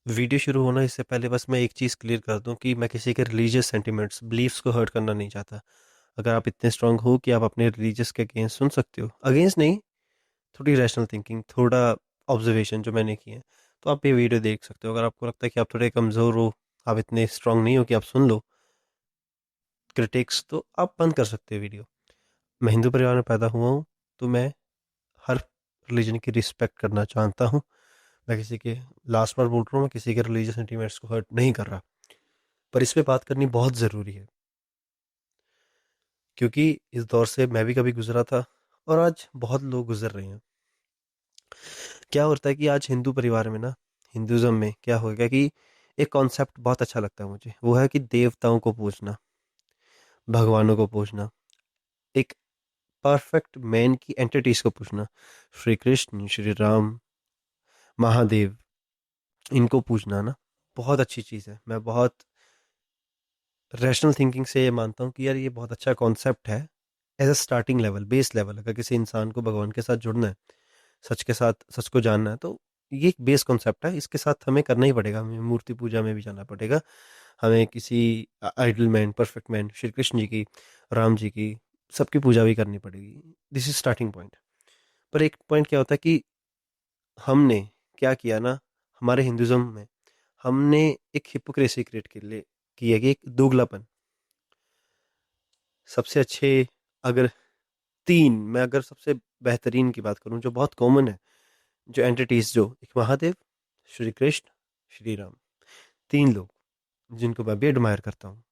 Video शुरू होना इससे पहले बस मैं एक चीज़ क्लियर कर दूं कि मैं किसी के रिलीजियस सेंटिमेंट्स बिलीफ्स को हर्ट करना नहीं चाहता। अगर आप इतने स्ट्रांग हो कि आप अपने रिलीजियस के अगेंस्ट सुन सकते हो, अगेंस्ट नहीं, थोड़ी रैशनल थिंकिंग, थोड़ा ऑब्जर्वेशन जो मैंने किया है, तो आप ये वीडियो देख सकते हो। अगर आपको लगता है कि आप थोड़े कमज़ोर हो, आप इतने स्ट्रांग नहीं हो कि आप सुन लो क्रिटिक्स, तो आप बंद कर सकते हो वीडियो। मैं हिंदू परिवार में पैदा हुआ हूँ, तो मैं हर रिलीजन की रिस्पेक्ट करना जानता हूँ। मैं किसी के, लास्ट बार बोल रहा हूँ, मैं किसी के रिलीजियस सेंटिमेंट्स को हर्ट नहीं कर रहा, पर इस पे बात करनी बहुत ज़रूरी है, क्योंकि इस दौर से मैं भी कभी गुजरा था और आज बहुत लोग गुजर रहे हैं। क्या होता है कि आज हिंदू परिवार में ना, हिंदुज़म में क्या हो गया कि एक कॉन्सेप्ट बहुत अच्छा लगता है मुझे, वो है कि देवताओं को पूजना, भगवानों को पूजना, एक परफेक्ट मैन की एंटिटीज को पूजना, श्री कृष्ण, श्री राम, महादेव, इनको पूजना ना बहुत अच्छी चीज़ है। मैं बहुत रैशनल थिंकिंग से ये मानता हूँ कि यार ये बहुत अच्छा कॉन्सेप्ट है। As a starting level, base level, अगर किसी इंसान को भगवान के साथ जुड़ना है, सच के साथ, सच को जानना है, तो ये एक बेस कॉन्सेप्ट है। इसके साथ हमें करना ही पड़ेगा, हमें मूर्ति पूजा में भी जाना पड़ेगा, हमें किसी ideal man, perfect man, Shri Krishna ji की, राम जी की, सबकी पूजा भी करनी पड़ेगी। This is starting point. पर एक पॉइंट क्या होता है कि हमने क्या किया ना, हमारे हिंदुज्म में हमने एक हिपोक्रेसी क्रिएट कर ले की है, कि एक दोगलापन। सबसे अच्छे, अगर तीन, मैं अगर सबसे बेहतरीन की बात करूं जो बहुत कॉमन है, जो एंटिटीज, जो एक महादेव, श्री कृष्ण, श्री राम, तीन लोग जिनको मैं भी एडमायर करता हूँ,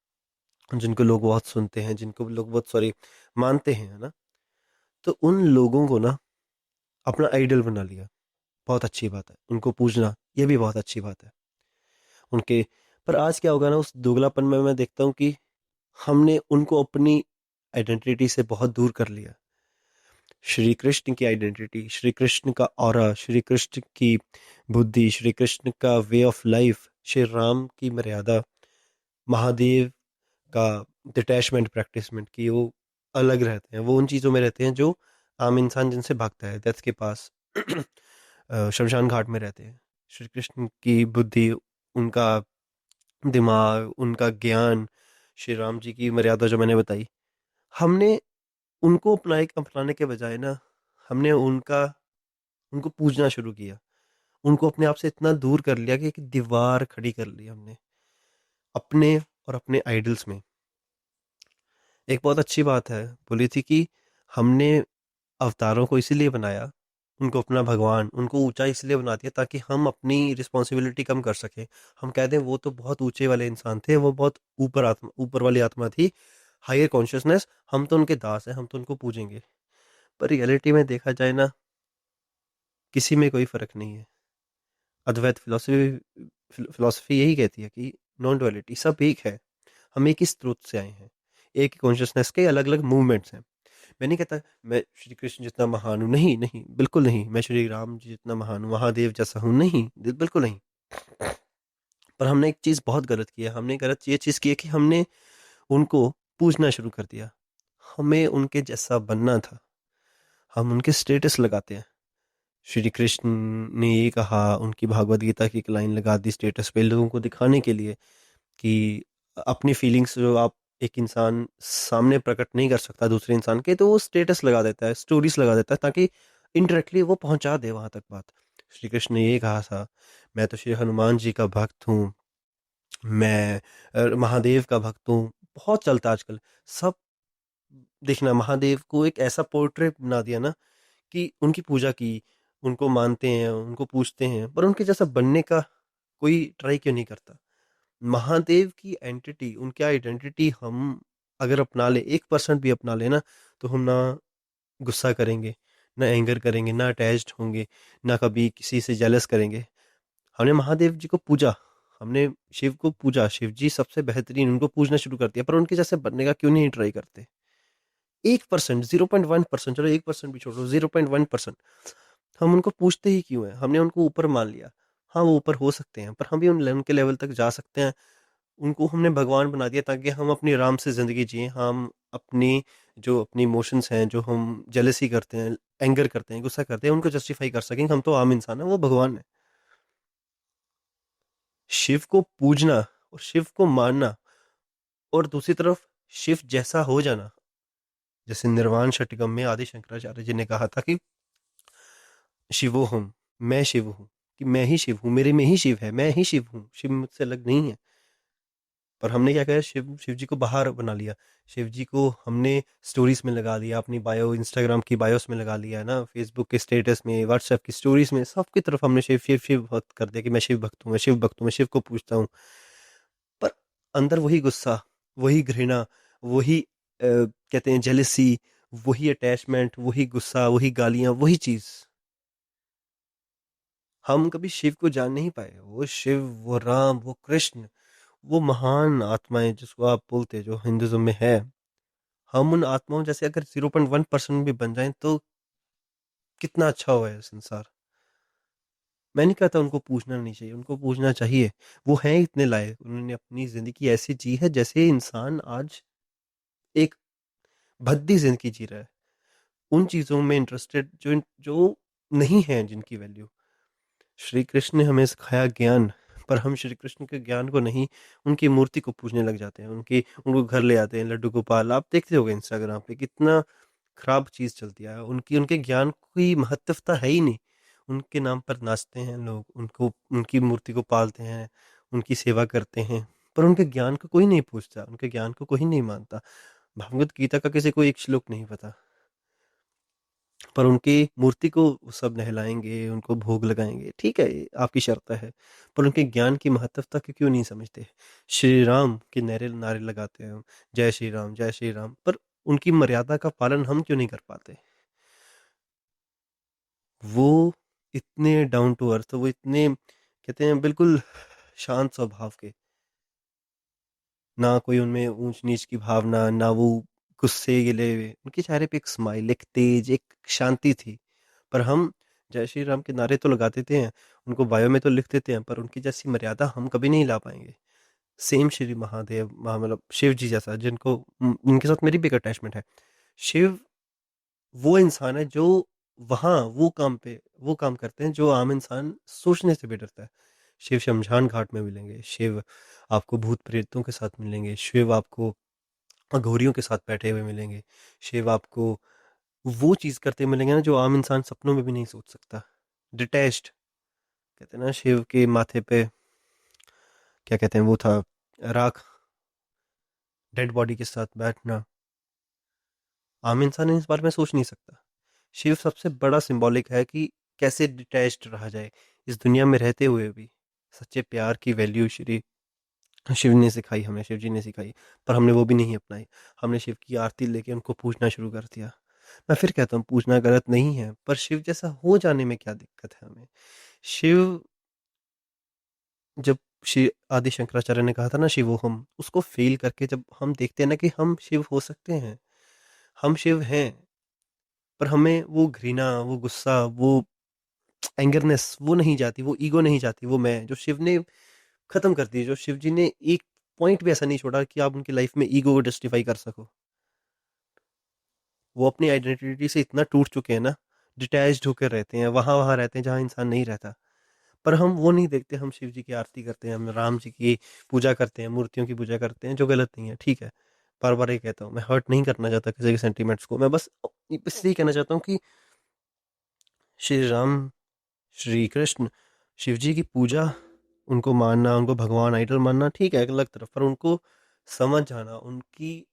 जिनको लोग बहुत सुनते हैं, जिनको लोग बहुत, सॉरी, मानते हैं, है ना। तो उन लोगों को ना अपना आइडल बना लिया, बहुत अच्छी बात है। उनको पूजना, ये भी बहुत अच्छी बात है उनके। पर आज क्या होगा ना, उस दोगलापन में मैं देखता हूँ कि हमने उनको अपनी आइडेंटिटी से बहुत दूर कर लिया। श्री कृष्ण की आइडेंटिटी, श्री कृष्ण का ऑरा, श्री कृष्ण की बुद्धि, श्री कृष्ण का way of life, Shri Ram की मर्यादा, महादेव का डिटैचमेंट, प्रैक्टिसमेंट की, वो अलग रहते हैं, वो उन चीज़ों में रहते हैं जो आम इंसान जिनसे भागता है, डेथ के पास, शमशान घाट में रहते हैं। श्री कृष्ण की बुद्धि, उनका दिमाग, उनका ज्ञान, श्री राम जी की मर्यादा जो मैंने बताई, हमने उनको अपनाने के बजाय ना, हमने उनको पूजना शुरू किया। उनको अपने आप से इतना दूर कर लिया कि एक दीवार खड़ी कर ली हमने अपने और अपने आइडल्स में। एक बहुत अच्छी बात है बोली थी कि हमने अवतारों को इसीलिए बनाया, उनको अपना भगवान, उनको ऊंचा इसलिए बना दिया ताकि हम अपनी रिस्पॉन्सिबिलिटी कम कर सकें। हम कहते हैं वो तो बहुत ऊंचे वाले इंसान थे, वो बहुत ऊपर वाली आत्मा थी, हायर कॉन्शियसनेस, हम तो उनके दास हैं, हम तो उनको पूजेंगे। पर रियलिटी में देखा जाए ना, किसी में कोई फर्क नहीं है। अद्वैत फिलोसफी यही कहती है कि नॉन डुअलिटी, सब एक है, हम एक ही स्रोत से आए हैं, एक ही कॉन्शियसनेस के अलग अलग मूवमेंट्स हैं। मैं नहीं कहता मैं श्री कृष्ण जितना महान हूँ, नहीं नहीं, बिल्कुल नहीं। मैं श्री राम जी जितना महान हूँ, महादेव जैसा हूँ, नहीं, बिल्कुल नहीं। पर हमने एक चीज़ बहुत गलत किया, हमने गलत ये चीज़ की है कि हमने उनको पूजना शुरू कर दिया। हमें उनके जैसा बनना था, हम उनके स्टेटस लगाते हैं। श्री कृष्ण ने ये कहा, उनकी भागवत गीता की एक लाइन लगा दी स्टेटस पे, लोगों को दिखाने के लिए कि अपनी फीलिंग्स जो आप, एक इंसान सामने प्रकट नहीं कर सकता दूसरे इंसान के, तो वो स्टेटस लगा देता है, स्टोरीज लगा देता है, ताकि इनडायरेक्टली वो पहुंचा दे वहां तक बात। श्री कृष्ण ने ये कहा था, मैं तो श्री हनुमान जी का भक्त हूँ, मैं महादेव का भक्त हूँ। बहुत चलता है आजकल, सब देखना, महादेव को एक ऐसा पोर्ट्रेट बना दिया ना कि उनकी पूजा की, उनको मानते हैं, उनको पूछते हैं, पर उनके जैसा बनने का कोई ट्राई क्यों नहीं करता। महादेव की एंटिटी, उनकी आइडेंटिटी हम अगर अपना ले, 1% भी अपना लेना, तो हम ना गुस्सा करेंगे, ना एंगर करेंगे, ना अटैच्ड होंगे, ना कभी किसी से जेलस करेंगे। हमने महादेव जी को पूजा, हमने शिव को पूजा, शिव जी सबसे बेहतरीन, उनको पूजना शुरू कर दिया, पर उनके जैसे बनने का क्यों नहीं ट्राई करते। 1%, 0.1%, चलो 1% भी छोड़ो, 0.1%, हम उनको पूछते ही क्यों है। हमने उनको ऊपर मान लिया। हाँ, वो ऊपर हो सकते हैं, पर हम भी उनके लेवल तक जा सकते हैं। उनको हमने भगवान बना दिया ताकि हम अपनी आराम से ज़िंदगी जिएँ। हम अपनी, जो अपनी इमोशंस हैं, जो हम जेलसी करते हैं, एंगर करते हैं, गुस्सा करते हैं, उनको जस्टिफाई कर सकें। हम तो आम इंसान हैं, वो भगवान है। शिव को पूजना और शिव को मानना, और दूसरी तरफ शिव जैसा हो जाना। जैसे निर्वाण षटकम में आदि शंकराचार्य जी ने कहा था कि शिवोहम, मैं शिव हूँ, कि मैं ही शिव हूँ, मेरे में ही शिव है, मैं ही शिव हूँ, शिव मुझसे अलग नहीं है। पर हमने क्या किया, शिव जी को बाहर बना लिया। शिव जी को हमने स्टोरीज में लगा लिया, अपनी बायो, इंस्टाग्राम की बायोस में लगा लिया है ना, फेसबुक के स्टेटस में, व्हाट्सएप की स्टोरीज में, सबकी तरफ हमने शिव शिव शिव भक्त कर दिया कि मैं शिव भक्त हूँ, मैं शिव भक्त हूँ, मैं शिव को पूछता हूँ। पर अंदर वही गुस्सा, वही घृणा, वही कहते हैं जेलिसी, वही अटैचमेंट, वही गुस्सा, वही गालियां, वही चीज। हम कभी शिव को जान नहीं पाए। वो शिव, वो राम, वो कृष्ण, वो महान आत्माएं जिसको आप बोलते हैं, जो हिंदुज्म में है, हम उन आत्माओं जैसे अगर 0.1% भी बन जाएं तो कितना अच्छा हुआ है संसार। मैं नहीं कहता उनको पूछना नहीं चाहिए, उनको पूछना चाहिए। वो हैं इतने लायक, उन्होंने अपनी जिंदगी ऐसी जी है जैसे इंसान आज एक भद्दी जिंदगी जी रहा है। उन चीजों में इंटरेस्टेड जो जो नहीं है, जिनकी वैल्यू। श्री कृष्ण ने हमें सिखाया ज्ञान, पर हम श्री कृष्ण के ज्ञान को नहीं, उनकी मूर्ति को पूजने लग जाते हैं, उनको घर ले आते हैं, लड्डू गोपाल। आप देखते होगे इंस्टाग्राम पे कितना खराब चीज चलती है। उनके ज्ञान की महत्वता है ही नहीं। उनके नाम पर नाचते हैं लोग, उनको, उनकी मूर्ति को पालते हैं, उनकी सेवा करते हैं, पर उनके ज्ञान को कोई नहीं पूछता, उनके ज्ञान को कोई नहीं मानता। भगवत गीता का किसी को एक श्लोक नहीं पता, पर उनकी मूर्ति को वो सब नहलाएंगे, उनको भोग लगाएंगे, ठीक है, ये आपकी शर्त है। पर उनके ज्ञान की महत्वता को क्यों नहीं समझते। श्री राम के नारे नारे लगाते हैं हम, जय श्री राम, जय श्री राम, पर उनकी मर्यादा का पालन हम क्यों नहीं कर पाते। वो इतने डाउन टू अर्थ, वो इतने कहते हैं बिल्कुल शांत स्वभाव के, ना कोई उनमें ऊंच नीच की भावना, ना वो गुस्से गिले हुए। उनके चेहरे पे एक स्माइल, एक तेज, एक शांति थी। पर हम जय श्री राम के नारे तो लगा देते हैं, उनको बायो में तो लिख देते हैं, पर उनकी जैसी मर्यादा हम कभी नहीं ला पाएंगे। सेम श्री महादेव, मतलब शिव जी जैसा, जिनको उनके साथ मेरी भी एक अटैचमेंट है। शिव वो इंसान है जो वहाँ वो काम करते हैं जो आम इंसान सोचने से भी डरता है। शिव शमशान घाट में मिलेंगे, शिव आपको भूत प्रेतों के साथ मिलेंगे, शिव आपको अघोरियों के साथ बैठे हुए मिलेंगे, शिव आपको वो चीज करते मिलेंगे ना जो आम इंसान सपनों में भी नहीं सोच सकता। डिटैच्ड, कहते हैं ना, शिव के माथे पे क्या कहते हैं, वो था राख, डेड बॉडी के साथ बैठना। आम इंसान इस बारे में सोच नहीं सकता। शिव सबसे बड़ा सिंबॉलिक है कि कैसे डिटैच्ड रहा जाए इस दुनिया में रहते हुए भी। सच्चे प्यार की वैल्यू श्री शिव ने सिखाई हमें, शिव जी ने सिखाई, पर हमने वो भी नहीं अपनाई। हमने शिव की आरती लेके उनको पूजना शुरू कर दिया। मैं फिर कहता हूँ, पूजना गलत नहीं है, पर शिव जैसा हो जाने में क्या दिक्कत है हमें। शिव, जब श्री आदि शंकराचार्य ने कहा था ना शिवो हम, उसको फील करके जब हम देखते हैं ना कि हम शिव हो सकते हैं, हम शिव हैं, पर हमें वो घृणा, वो गुस्सा, वो एंगरनेस वो नहीं जाती, वो ईगो नहीं जाती, वो मैं जो शिव ने खत्म कर दी, जो शिव जी ने एक पॉइंट भी ऐसा नहीं छोड़ा कि आप उनकी लाइफ में ईगो को जस्टिफाई कर सको। वो अपनी आइडेंटिटी से इतना टूट चुके हैं ना, डिटैच्ड होकर रहते हैं, वहां वहां रहते हैं जहां इंसान नहीं रहता। पर हम वो नहीं देखते, हम शिव जी की आरती करते हैं, हम राम जी की पूजा करते हैं, मूर्तियों की पूजा करते हैं, जो गलत नहीं है, ठीक है। बार बार ये कहता हूँ, मैं हर्ट नहीं करना चाहता किसी के सेंटीमेंट्स को, मैं बस बस यही कहना चाहता हूँ कि श्री राम, श्री कृष्ण, शिव जी की पूजा, उनको मानना, उनको भगवान आइडल मानना, ठीक है, एक अलग तरफ, पर उनको समझ जाना, उनकी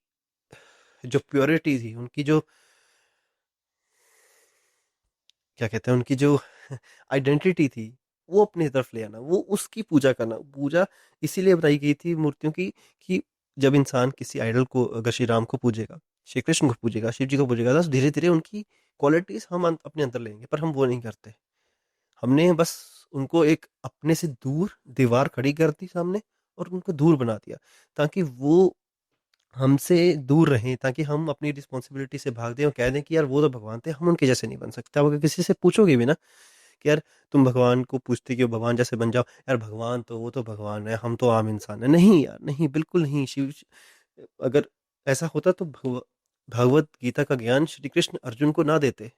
जो प्योरिटी थी, उनकी जो क्या कहते हैं, उनकी जो आइडेंटिटी थी, वो अपनी तरफ ले आना, वो उसकी पूजा करना। पूजा इसीलिए बताई गई थी मूर्तियों की, कि जब इंसान किसी आइडल को, अगर श्री राम को पूजेगा, श्री कृष्ण को पूजेगा, शिव जी को पूजेगा, तो धीरे धीरे उनकी क्वालिटीज हम अपने अंदर लेंगे, पर हम वो नहीं करते। हमने बस उनको एक अपने से दूर दीवार खड़ी कर दी सामने, और उनको दूर बना दिया, ताकि वो हमसे दूर रहें, ताकि हम अपनी रिस्पॉन्सिबिलिटी से भाग दें और कह दें कि यार वो तो भगवान थे, हम उनके जैसे नहीं बन सकते। अब अगर किसी से पूछोगे भी ना कि यार तुम भगवान को पूछते कि भगवान जैसे बन जाओ, यार भगवान तो वो तो भगवान है, हम तो आम इंसान है, नहीं यार, नहीं, बिल्कुल नहीं। शिव, अगर ऐसा होता तो भगवत गीता का ज्ञान श्री कृष्ण अर्जुन को ना देते।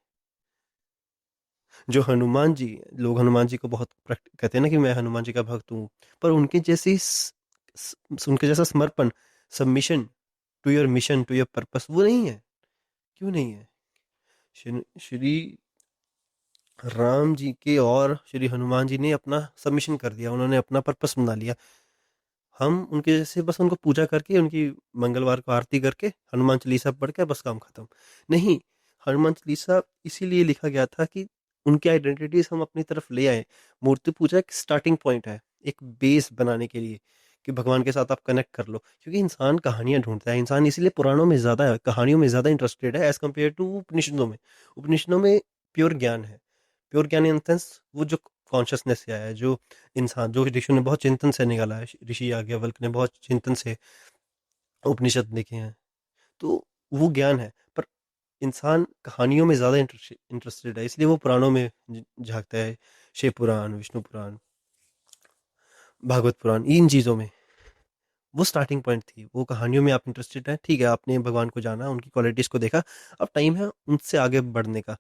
जो हनुमान जी हैं, लोग हनुमान जी को बहुत कहते हैं ना कि मैं हनुमान जी का भक्त हूँ, पर उनके जैसा समर्पण, submission to your mission, to your purpose वो नहीं है। क्यों नहीं है? श्री राम जी के और श्री हनुमान जी ने अपना सबमिशन कर दिया, उन्होंने अपना पर्पस बना लिया। हम उनके जैसे बस उनको पूजा करके, उनकी मंगलवार को आरती करके, हनुमान चालीसा पढ़ के बस काम खत्म। नहीं, हनुमान चालीसा इसीलिए लिखा गया था कि उनकी आइडेंटिटीज हम अपनी तरफ ले आए। मूर्ति पूजा एक स्टार्टिंग पॉइंट है, एक बेस बनाने के लिए, कि भगवान के साथ आप कनेक्ट कर लो। क्योंकि इंसान कहानियां ढूंढता है, इंसान इसीलिए पुराणों में ज्यादा है, कहानियों में ज्यादा इंटरेस्टेड है एज कम्पेयर टू उपनिषदों में। उपनिषदों में प्योर ज्ञान है। प्योर ज्ञान इन सेंस वो जो कॉन्शियसनेस से आया है, जो इंसान, जो ऋषि ने बहुत चिंतन से निकाला है, ऋषि याज्ञवल्क्य ने बहुत चिंतन से उपनिषद लिखे हैं, तो वो ज्ञान है। पर इंसान कहानियों में ज्यादा इंटरेस्टेड है, इसलिए वो पुराणों में झांकता है। शिव पुराण, विष्णु पुराण, भागवत पुराण, इन चीजों में वो स्टार्टिंग पॉइंट थी। वो कहानियों में आप इंटरेस्टेड है, ठीक है, आपने भगवान को जाना, उनकी क्वालिटीज को देखा, अब टाइम है उनसे आगे बढ़ने का।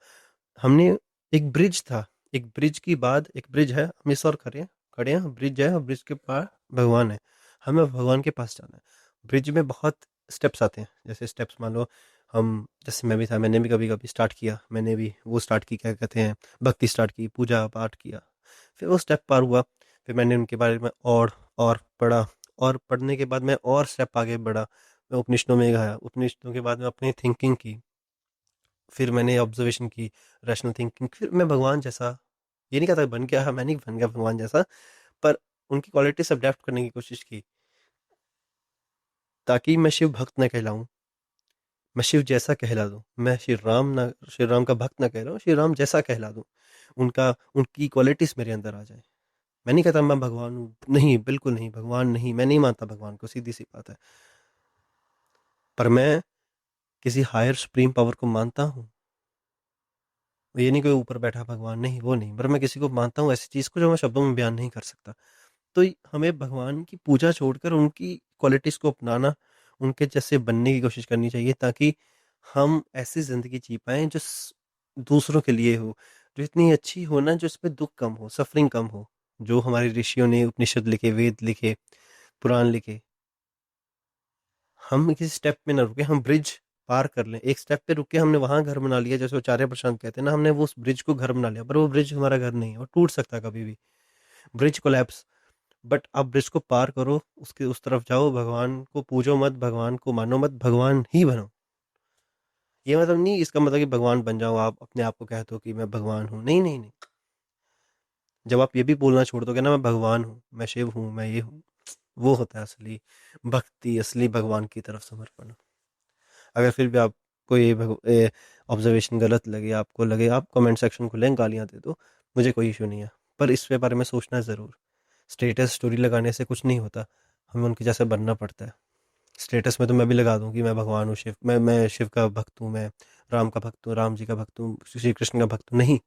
हमने एक ब्रिज था, एक ब्रिज की बाद एक ब्रिज है, हम इस और खड़े हैं, खड़े हैं, ब्रिज है और ब्रिज के पार भगवान है। हमें भगवान के पास जाना है। ब्रिज में बहुत स्टेप्स आते हैं, जैसे स्टेप्स मान लो, हम जैसे मैं भी था, मैंने भी कभी कभी स्टार्ट किया, मैंने भी वो स्टार्ट की, क्या कहते हैं, भक्ति स्टार्ट की, पूजा पाठ किया। फिर वो स्टेप पार हुआ, फिर मैंने उनके बारे में और पढ़ा, और पढ़ने के बाद मैं और स्टेप आगे बढ़ा, मैं उपनिषदों में गया, उपनिषदों के बाद में अपनी थिंकिंग की, फिर मैंने ऑब्जर्वेशन की, रैशनल थिंकिंग, फिर मैं भगवान जैसा, ये नहीं कहता बन गया, हाँ, मैं नहीं बन गया भगवान जैसा, पर उनकी क्वालिटी से अडेप्ट करने की कोशिश की, ताकि मैं शिव भक्त न कहलाऊं, मैं शिव जैसा कहला दूं। मैं श्री राम का भक्त ना कह रहा हूँ, श्री राम जैसा कहला दूं, उनका, उनकी क्वालिटीज मेरे अंदर आ जाए। मैं नहीं कहता मैं भगवान हूँ, नहीं, बिल्कुल नहीं, भगवान नहीं, मैं नहीं मानता भगवान को, सीधी सी बात है। पर मैं किसी हायर सुप्रीम पावर को मानता हूँ। ये नहीं कोई ऊपर बैठा भगवान, नहीं, वो नहीं, पर मैं किसी को मानता हूँ, ऐसी चीज को जो मैं शब्दों में बयान नहीं कर सकता। तो हमें भगवान की पूजा छोड़कर उनकी क्वालिटीज को अपनाना, उनके जैसे बनने की कोशिश करनी चाहिए, ताकि हम ऐसी जिंदगी जी पाए जो दूसरों के लिए हो, जो इतनी अच्छी हो ना, जो इसमें दुख कम हो, सफरिंग कम हो। जो हमारे ऋषियों ने उपनिषद लिखे, वेद लिखे, पुराण लिखे, हम किसी स्टेप में ना रुके, हम ब्रिज पार कर लें। एक स्टेप पे रुके, हमने वहां घर बना लिया, जैसे आचार्य प्रशांत कहते हैं ना, हमने वो उस ब्रिज को घर बना लिया, पर वो ब्रिज हमारा घर नहीं है, वो टूट सकता है कभी भी, ब्रिज कोलैप्स। बट आप ब्रिज को पार करो, उसके उस तरफ जाओ, भगवान को पूजो मत, भगवान को मानो मत, भगवान ही बनो। ये मतलब नहीं, इसका मतलब कि भगवान बन जाओ, आप अपने आप को कह दो कि मैं भगवान हूँ, नहीं नहीं नहीं। जब आप ये भी बोलना छोड़ दोगे ना, मैं भगवान हूँ, मैं शिव हूँ, मैं ये हूँ, वो होता है असली भक्ति, असली भगवान की तरफ समर्पण। अगर फिर भी आपको ये ऑब्जर्वेशन गलत लगे, आपको लगे, आप कमेंट सेक्शन खोलें, गालियाँ दे दो, मुझे कोई इशू नहीं है, पर इस पे बारे में सोचना ज़रूर। स्टेटस स्टोरी लगाने से कुछ नहीं होता, हमें उनके जैसे बनना पड़ता है। स्टेटस में तो मैं भी लगा दूं कि मैं भगवान हूँ, शिव, मैं शिव का भक्त हूँ, मैं राम का भक्त हूँ, राम जी का भक्त हूँ, श्री कृष्ण का भक्त हूँ, नहीं।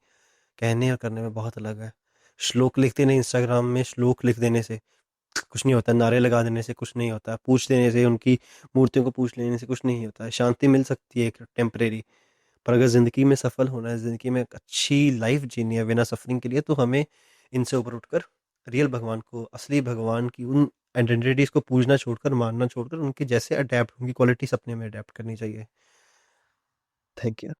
कहने और करने में बहुत अलग है। श्लोक लिखते नहीं, इंस्टाग्राम में श्लोक लिख देने से कुछ नहीं होता, नारे लगा देने से कुछ नहीं होता, पूछ देने से, उनकी मूर्तियों को पूछ लेने से कुछ नहीं होता है। शांति मिल सकती है एक टेम्परेरी, पर अगर ज़िंदगी में सफल होना है, ज़िंदगी में एक अच्छी लाइफ जीनी है बिना सफरिंग के लिए, तो हमें इनसे ऊपर उठकर रियल भगवान को, असली भगवान की उन आइडेंटिटीज को पूजना छोड़कर, मानना छोड़कर, उनके जैसे अडेप्ट, उनकी क्वालिटीज अपने में अडेप्ट करनी चाहिए। Thank you.